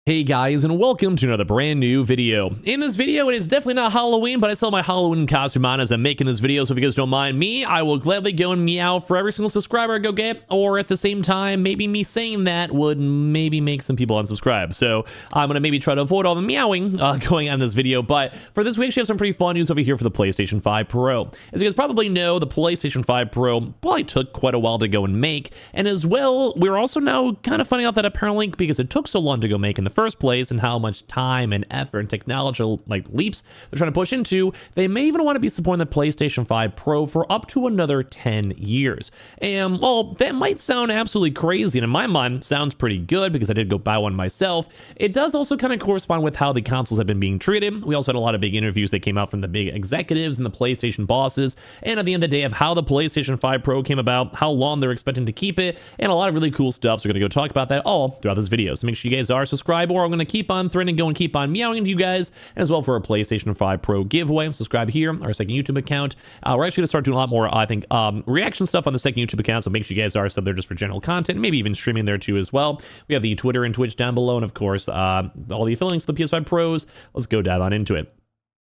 Hey guys, and welcome to another brand new video. In this video, it is definitely not Halloween, but I still have my Halloween costume on as I'm making this video, so if you guys don't mind me, I will gladly go and meow for every single subscriber I go get, or at the same time, maybe me saying that would maybe make some people unsubscribe. So I'm going to maybe try to avoid all the meowing going on in this video, but for this week, we actually have some pretty fun news over here for the PlayStation 5 Pro. As you guys probably know, the PlayStation 5 Pro probably took quite a while to go and make, and as well, we're also now kind of finding out that apparently, because it took so long to go make in the first place and how much time and effort and technological leaps they're trying to push into, they may even want to be supporting the PlayStation 5 Pro for up to another 10 years. And well, that might sound absolutely crazy, and in my mind sounds pretty good because I did go buy one myself. It does also kind of correspond with how the consoles have been being treated. We also had a lot of big interviews that came out from the big executives and the PlayStation bosses, and at the end of the day of how the PlayStation 5 Pro came about, how long they're expecting to keep it, and a lot of really cool stuff. So we're going to go talk about that all throughout this video. So make sure you guys are subscribed, or I'm going to keep on threatening, go and keep on meowing to you guys, as well for a PlayStation 5 Pro giveaway. Subscribe here, our second YouTube account. We're actually going to start doing a lot more, I think, reaction stuff on the second YouTube account, so make sure you guys are subbed there just for general content, maybe even streaming there too as well. We have the Twitter and Twitch down below, and of course, all the affiliates to the PS5 Pros. Let's go dive on into it.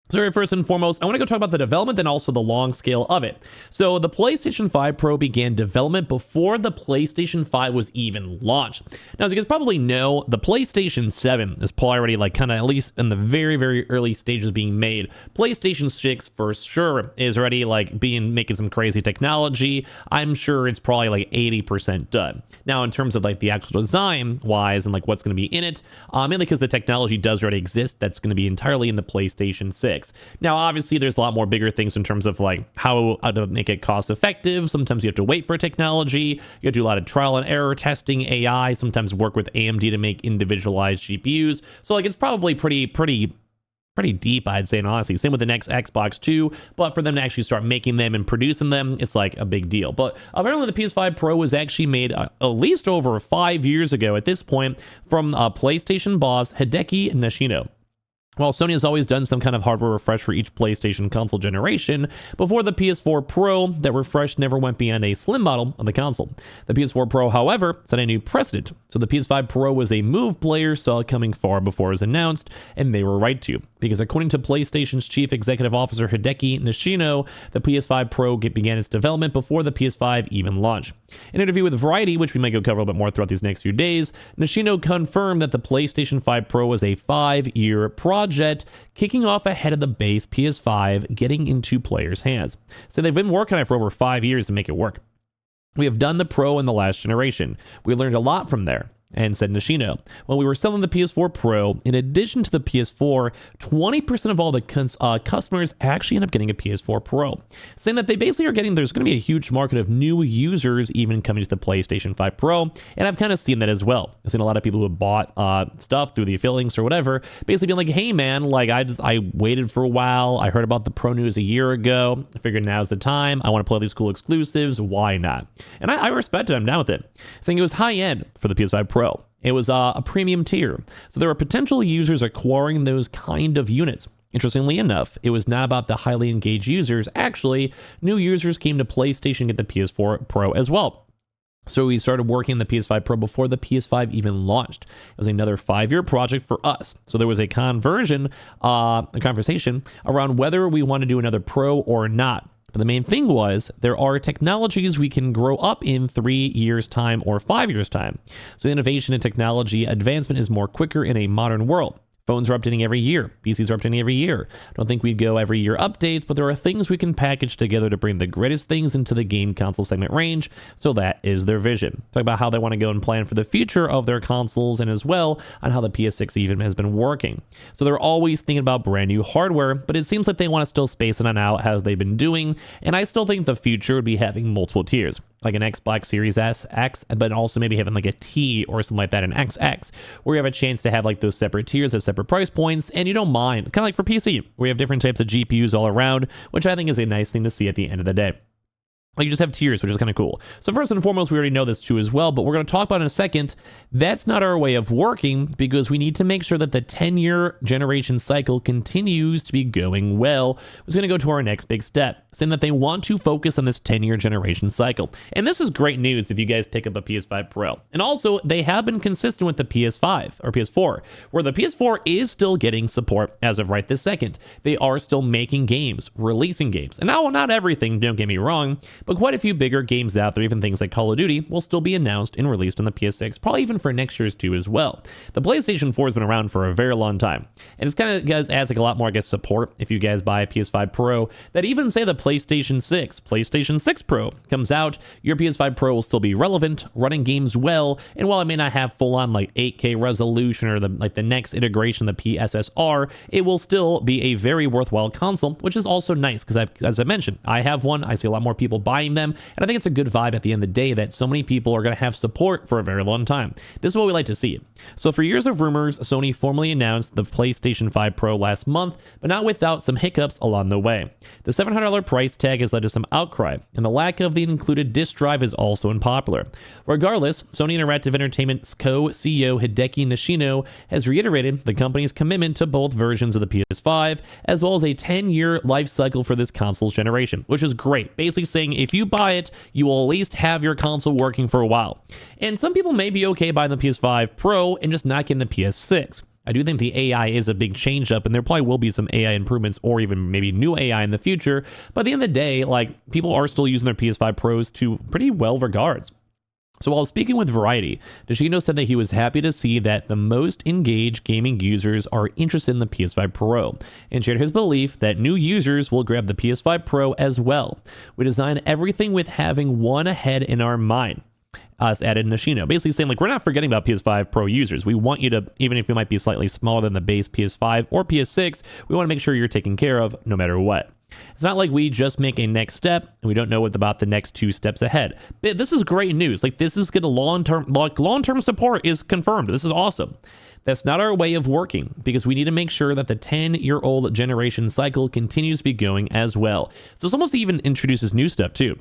So first and foremost, I want to go talk about the development and also the long scale of it. So the PlayStation 5 Pro began development before the PlayStation 5 was even launched. Now, as you guys probably know, the PlayStation 7 is probably already kind of at least in the very, very early stages of being made. PlayStation 6 for sure is already making some crazy technology. I'm sure it's probably 80% done. Now, in terms of the actual design wise and what's going to be in it, mainly because the technology does already exist, that's going to be entirely in the PlayStation 6. Now, obviously, there's a lot more bigger things in terms of how to make it cost effective. Sometimes you have to wait for technology. You have to do a lot of trial and error testing, AI, sometimes work with AMD to make individualized GPUs. So it's probably pretty deep, I'd say, and honestly. Same with the next Xbox too, but for them to actually start making them and producing them, it's a big deal. But apparently the PS5 Pro was actually made at least over 5 years ago at this point from PlayStation boss Hideki Nishino. While Sony has always done some kind of hardware refresh for each PlayStation console generation, before the PS4 Pro, that refresh never went beyond a slim model of the console. The PS4 Pro, however, set a new precedent. So the PS5 Pro was a move players saw it coming far before it was announced, and they were right to. Because according to PlayStation's chief executive officer Hideki Nishino, the PS5 Pro began its development before the PS5 even launched. In an interview with Variety, which we might go cover a bit more throughout these next few days, Nishino confirmed that the PlayStation 5 Pro was a 5-year project, kicking off ahead of the base PS5 getting into players' hands. So they've been working on it for over 5 years to make it work. We have done the Pro in the last generation. We learned a lot from there. And said Nishino, when we were selling the PS4 Pro, in addition to the PS4, 20% of all the customers actually end up getting a PS4 Pro, saying that they basically are getting, there's going to be a huge market of new users even coming to the PlayStation 5 Pro, and I've kind of seen that as well. I've seen a lot of people who have bought stuff through the affiliates or whatever, basically being hey man, I waited for a while, I heard about the Pro news a year ago, I figured now's the time, I want to play these cool exclusives, why not? And I respect it, I'm down with it. I think it was high end for the PS5 Pro. It was a premium tier, so there were potential users acquiring those kind of units. Interestingly enough, it was not about the highly engaged users. Actually, new users came to PlayStation to get the PS4 Pro as well. So we started working on the PS5 Pro before the PS5 even launched. It was another 5-year project for us. So there was a conversation around whether we want to do another Pro or not. But the main thing was, there are technologies we can grow up in 3 years' time or 5 years' time. So the innovation and technology advancement is more quicker in a modern world. Phones are updating every year. PCs are updating every year. I don't think we'd go every year updates, but there are things we can package together to bring the greatest things into the game console segment range. So that is their vision. Talk about how they want to go and plan for the future of their consoles, and as well on how the PS6 even has been working. So they're always thinking about brand new hardware, but it seems like they want to still space it on out as they've been doing. And I still think the future would be having multiple tiers, like an Xbox Series S, X, but also maybe having a T or something like that, an XX, where you have a chance to have those separate tiers at separate price points, and you don't mind, kind of like for PC, where you have different types of GPUs all around, which I think is a nice thing to see at the end of the day. Like, you just have tiers, which is kind of cool. So first and foremost, we already know this too as well, but we're going to talk about in a second. That's not our way of working, because we need to make sure that the 10-year generation cycle continues to be going well. We're going to go to our next big step, saying that they want to focus on this 10-year generation cycle. And this is great news if you guys pick up a PS5 Pro. And also, they have been consistent with the PS5 or PS4, where the PS4 is still getting support as of right this second. They are still making games, releasing games. And now, not everything, don't get me wrong, but quite a few bigger games out there, even things like Call of Duty, will still be announced and released on the PS6, probably even for next year's too as well. The PlayStation 4 has been around for a very long time, and it's kind of adds like a lot more, I guess, support if you guys buy a PS5 Pro. That even say the PlayStation 6 Pro comes out, your PS5 Pro will still be relevant, running games well, and while it may not have full-on like 8K resolution or the next integration, the PSSR, it will still be a very worthwhile console, which is also nice because, as I mentioned, I have one. I see a lot more people buying them, and I think it's a good vibe at the end of the day that so many people are going to have support for a very long time. This is what we like to see. So for years of rumors, Sony formally announced the PlayStation 5 Pro last month, but not without some hiccups along the way. The $700 price tag has led to some outcry, and the lack of the included disc drive is also unpopular. Regardless, Sony Interactive Entertainment's co-CEO Hideki Nishino has reiterated the company's commitment to both versions of the PS5, as well as a 10-year life cycle for this console's generation, which is great. Basically saying if you buy it, you will at least have your console working for a while. And some people may be okay buying the PS5 Pro and just not getting the PS6. I do think the AI is a big change up, and there probably will be some AI improvements or even maybe new AI in the future. But at the end of the day, like, people are still using their PS5 Pros to pretty well regards. So while speaking with Variety, Nishino said that he was happy to see that the most engaged gaming users are interested in the PS5 Pro, and shared his belief that new users will grab the PS5 Pro as well. We design everything with having one ahead in our mind, added Nishino, basically saying, like, we're not forgetting about PS5 Pro users. We want you to, even if you might be slightly smaller than the base PS5 or PS6, we want to make sure you're taken care of no matter what. It's not like we just make a next step and we don't know what about the next 2 steps ahead. But this is great news. Like, this is good. Long-term support is confirmed. This is awesome. That's not our way of working, because we need to make sure that the 10-year-old generation cycle continues to be going as well. So this almost even introduces new stuff too.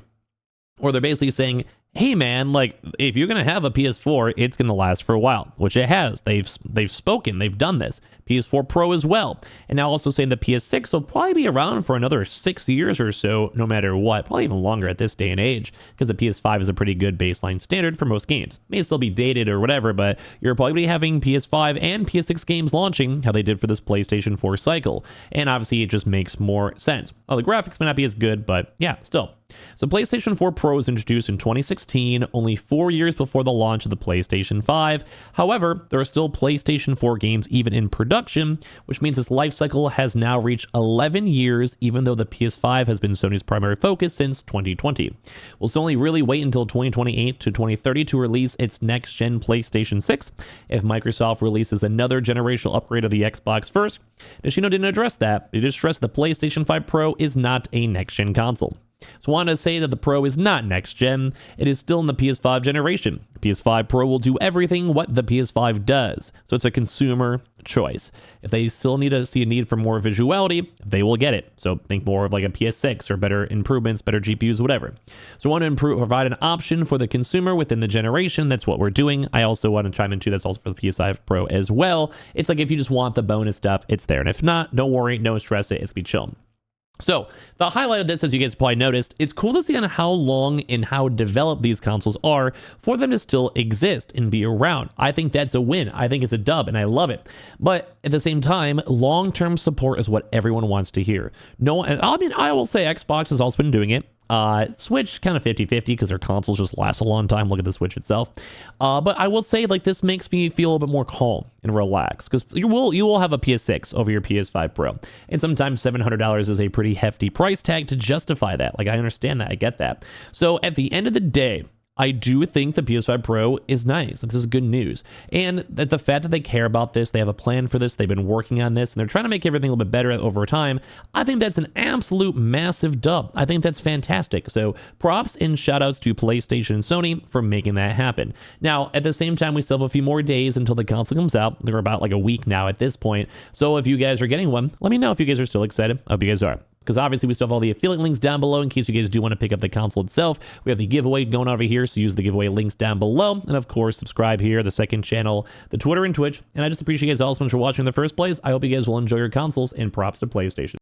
Or they're basically saying, hey man, like, if you're going to have a PS4, it's going to last for a while, which it has. They've spoken, they've done this. PS4 Pro as well. And now also saying the PS6 will probably be around for another 6 years or so, no matter what, probably even longer at this day and age, because the PS5 is a pretty good baseline standard for most games. It may still be dated or whatever, but you're probably having PS5 and PS6 games launching how they did for this PlayStation 4 cycle. And obviously it just makes more sense. Well, the graphics may not be as good, but yeah, still. So PlayStation 4 Pro was introduced in 2016, only 4 years before the launch of the PlayStation 5. However, there are still PlayStation 4 games even in production, which means its life cycle has now reached 11 years, even though the PS5 has been Sony's primary focus since 2020. We'll still only really wait until 2028 to 2030 to release its next-gen PlayStation 6. If Microsoft releases another generational upgrade of the Xbox first, Nishino didn't address that. He just stressed the PlayStation 5 Pro is not a next-gen console. So I want to say that the Pro is not next gen. It is still in the PS5 generation. The PS5 Pro will do everything what the PS5 does. So it's a consumer choice. If they still need to see a need for more visuality, they will get it. So think more of like a PS6 or better improvements, better GPUs, whatever. So I want to provide an option for the consumer within the generation. That's what we're doing. I also want to chime in too. That's also for the PS5 Pro as well. It's like if you just want the bonus stuff, it's there. And if not, don't worry, no stress. It's be chill. So the highlight of this, as you guys probably noticed, it's cool to see on how long and how developed these consoles are for them to still exist and be around. I think that's a win. I think it's a dub, and I love it. But at the same time, long-term support is what everyone wants to hear. No, and I mean, I will say Xbox has also been doing it. Switch kind of 50-50 because their consoles just last a long time. Look at the Switch itself. But I will say, like, this makes me feel a little bit more calm and relaxed, because you will have a PS6 over your PS5 Pro, and sometimes $700 is a pretty hefty price tag to justify that. Like, I understand that, I get that. So at the end of the day, I do think the PS5 Pro is nice. This is good news. And that the fact that they care about this, they have a plan for this, they've been working on this, and they're trying to make everything a little bit better over time, I think that's an absolute massive dub. I think that's fantastic. So props and shout outs to PlayStation and Sony for making that happen. Now, at the same time, we still have a few more days until the console comes out. They're about like a week now at this point. So if you guys are getting one, let me know if you guys are still excited. I hope you guys are. because obviously we still have all the affiliate links down below in case you guys do want to pick up the console itself. We have the giveaway going over here, so use the giveaway links down below. And of course, subscribe here, the second channel, the Twitter and Twitch. And I just appreciate you guys all so much for watching in the first place. I hope you guys will enjoy your consoles, and props to PlayStation.